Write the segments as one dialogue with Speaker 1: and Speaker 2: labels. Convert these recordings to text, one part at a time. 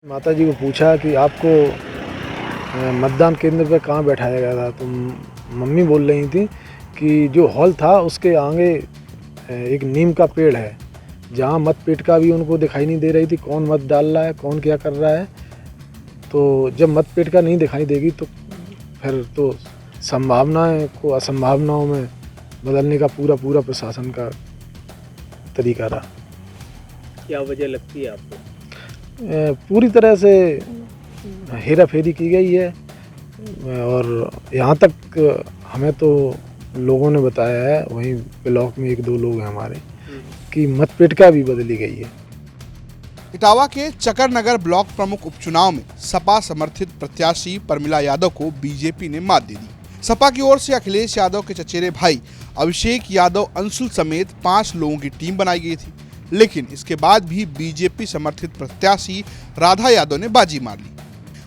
Speaker 1: माता जी को पूछा कि आपको मतदान केंद्र पे कहाँ बैठाया गया था, तो मम्मी बोल रही थी कि जो हॉल था उसके आगे एक नीम का पेड़ है, जहाँ मतपेटिका भी उनको दिखाई नहीं दे रही थी, कौन मत डाल रहा है, कौन क्या कर रहा है। तो जब मतपेटिका नहीं दिखाई देगी तो फिर तो संभावनाएं को असंभावनाओं में बदलने का पूरा प्रशासन का तरीका रहा।
Speaker 2: क्या वजह लगती है आपको?
Speaker 1: पूरी तरह से हेरा फेरी की गई है और यहाँ तक हमें तो लोगों ने बताया है, वहीं ब्लॉक में एक दो लोग हैं हमारे, कि मतपेटिका भी बदली गई है।
Speaker 3: इटावा के चकरनगर ब्लॉक प्रमुख उपचुनाव में सपा समर्थित प्रत्याशी परमिला यादव को बीजेपी ने मात दे दी। सपा की ओर से अखिलेश यादव के चचेरे भाई अभिषेक यादव अंशुल समेत 5 लोगों की टीम बनाई गई थी, लेकिन इसके बाद भी बीजेपी समर्थित प्रत्याशी राधा यादव ने बाजी मार ली।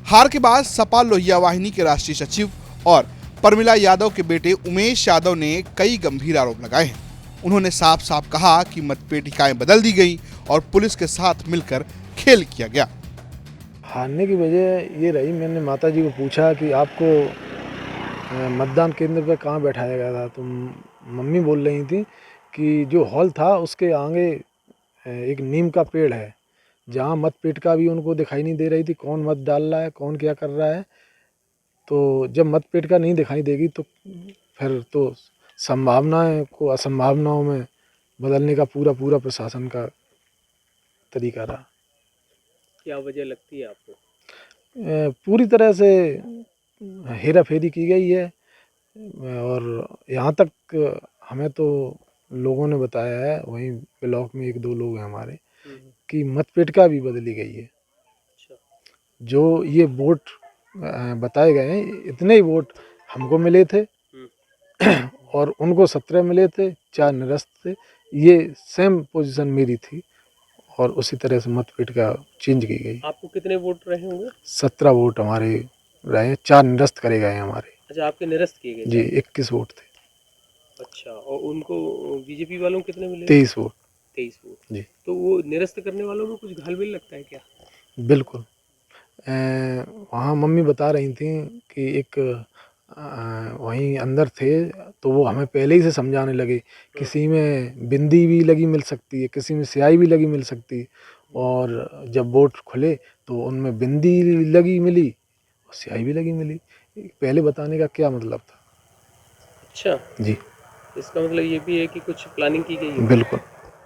Speaker 3: हार के बाद सपा लोहिया वाहिनी के राष्ट्रीय सचिव और परमिला यादव के बेटे उमेश यादव ने कई गंभीर आरोप लगाए हैं। उन्होंने साफ साफ कहा कि मतपेटिकाएं बदल दी गई और पुलिस के साथ मिलकर खेल किया गया।
Speaker 1: हारने की वजह ये रही, मैंने माता जी को पूछा कि आपको मतदान केंद्र पे कहाँ बैठाया गया था, तो मम्मी बोल रही थी कि जो हॉल था उसके आगे एक नीम का पेड़ है, जहाँ मतपेटिका भी उनको दिखाई नहीं दे रही थी, कौन मत डाल रहा है, कौन क्या कर रहा है। तो जब मतपेटिका नहीं दिखाई देगी तो फिर तो संभावनाएं को असंभावनाओं में बदलने का पूरा प्रशासन का तरीका रहा।
Speaker 2: क्या वजह लगती है आपको?
Speaker 1: पूरी तरह से हेरा फेरी की गई है और यहाँ तक हमें तो लोगों ने बताया है, वहीं ब्लॉक में एक दो लोग हैं हमारे, कि मतपेटिका भी बदली गई है।
Speaker 2: अच्छा।
Speaker 1: जो ये वोट बताए गए हैं, इतने ही वोट हमको मिले थे और उनको 17 मिले थे, 4 निरस्त थे। ये सेम पोजीशन मेरी थी और उसी तरह से मतपेटिका चेंज की गई।
Speaker 2: आपको कितने वोट रहे होंगे?
Speaker 1: 17 वोट हमारे रहे, 4 निरस्त करे गए हमारे।
Speaker 2: अच्छा, आपके निरस्त किए गए?
Speaker 1: जी, 21 वोट थे।
Speaker 2: अच्छा, और उनको बीजेपी वालों को कितने मिले?
Speaker 1: 23 वोट।
Speaker 2: 23 वोट।
Speaker 1: जी,
Speaker 2: तो वो निरस्त करने वालों में कुछ घालमेल लगता है क्या?
Speaker 1: बिल्कुल। वहाँ मम्मी बता रही थी कि एक वहीं अंदर थे, तो वो हमें पहले ही से समझाने लगे, किसी में बिंदी भी लगी मिल सकती है, किसी में स्याही भी लगी मिल सकती है। और जब वोट खुले तो उनमें बिंदी लगी मिली और स्याही भी लगी मिली। पहले बताने का क्या मतलब था?
Speaker 2: अच्छा,
Speaker 1: जी,
Speaker 2: इसका मतलब ये भी है कि कुछ प्लानिंग की गई है?
Speaker 1: बिल्कुल।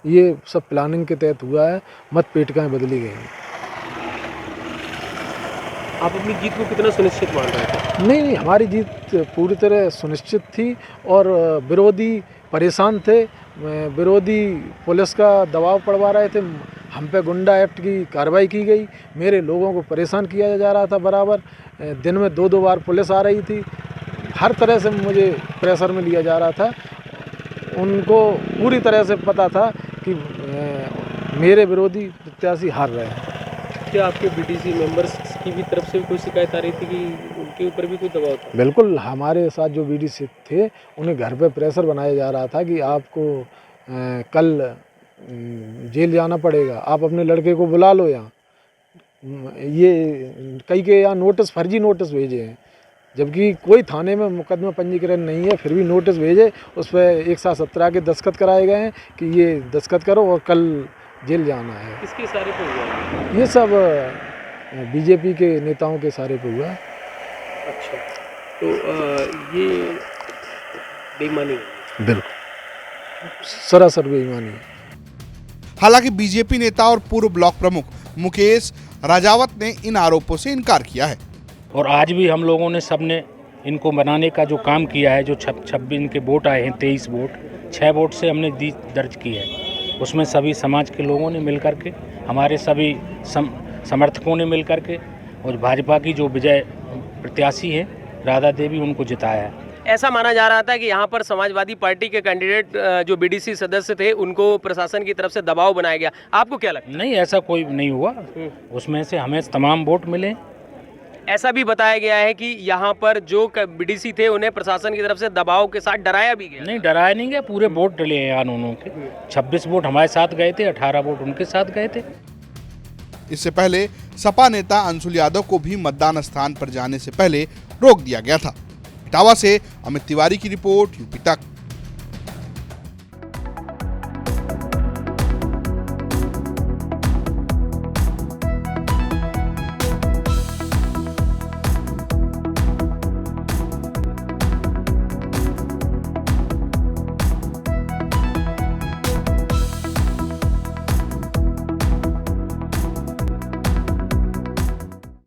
Speaker 1: ये सब प्लानिंग के तहत हुआ है, मतपेटिकाएं बदली गई हैं।
Speaker 2: आप अपनी जीत को कितना सुनिश्चित मान रहे थे?
Speaker 1: नहीं, हमारी जीत पूरी तरह सुनिश्चित थी और विरोधी परेशान थे। विरोधी पुलिस का दबाव पड़वा रहे थे, हम पे गुंडा एक्ट की कार्रवाई की गई, मेरे लोगों को परेशान किया जा रहा था बराबर। दिन में 2-2 बार पुलिस आ रही थी, हर तरह से मुझे प्रेशर में लिया जा रहा था। उनको पूरी तरह से पता था कि मेरे विरोधी प्रत्याशी हार रहे हैं।
Speaker 2: क्या आपके बीडीसी मेंबर्स की भी तरफ से कोई शिकायत आ रही थी कि उनके ऊपर भी कोई दबाव था?
Speaker 1: बिल्कुल, हमारे साथ जो बीडीसी थे उन्हें घर पे प्रेशर बनाया जा रहा था कि आपको कल जेल जाना पड़ेगा, आप अपने लड़के को बुला लो यहाँ। ये कई के यहाँ नोटिस, फर्जी नोटिस भेजे हैं, जबकि कोई थाने में मुकदमा पंजीकरण नहीं है, फिर भी नोटिस भेजे, उस पर 117 के दस्तखत कराए गए हैं कि ये दस्तखत करो और कल जेल जाना है।
Speaker 2: किसके इशारे पे हुआ है?
Speaker 1: ये सब बीजेपी के नेताओं के इशारे पे हुआ है।
Speaker 2: अच्छा, तो ये बेईमानी है?
Speaker 1: बिल्कुल, सरासर बेईमानी है।
Speaker 3: हालांकि बीजेपी नेता और पूर्व ब्लॉक प्रमुख मुकेश राजावत ने इन आरोपों से इनकार किया है।
Speaker 4: और आज भी हम लोगों ने सबने इनको बनाने का जो काम किया है, जो 26 इनके वोट आए हैं, 23 वोट, 6 वोट से हमने दर्ज की है। उसमें सभी समाज के लोगों ने मिल करके, हमारे सभी समर्थकों ने मिल करके और भाजपा की जो विजय प्रत्याशी है राधा देवी, उनको जिताया है।
Speaker 2: ऐसा माना जा रहा था कि यहाँ पर समाजवादी पार्टी के कैंडिडेट जो बीडीसी सदस्य थे उनको प्रशासन की तरफ से दबाव बनाया गया, आपको क्या लगता है?
Speaker 4: नहीं, ऐसा कोई नहीं हुआ। उसमें से हमें तमाम वोट मिले।
Speaker 2: ऐसा भी बताया गया है कि यहाँ पर जो बीडीसी थे उन्हें प्रशासन की तरफ से दबाव के साथ डराया भी गया।
Speaker 4: नहीं, डराया नहीं गया, पूरे वोट डले हैं उन्होंने के। 26 वोट हमारे साथ गए थे, 18 वोट उनके साथ गए थे।
Speaker 3: इससे पहले सपा नेता अंशुल यादव को भी मतदान स्थान पर जाने से पहले रोक दिया गया था। इटावा से अमित तिवारी की रिपोर्ट, यूपी तक।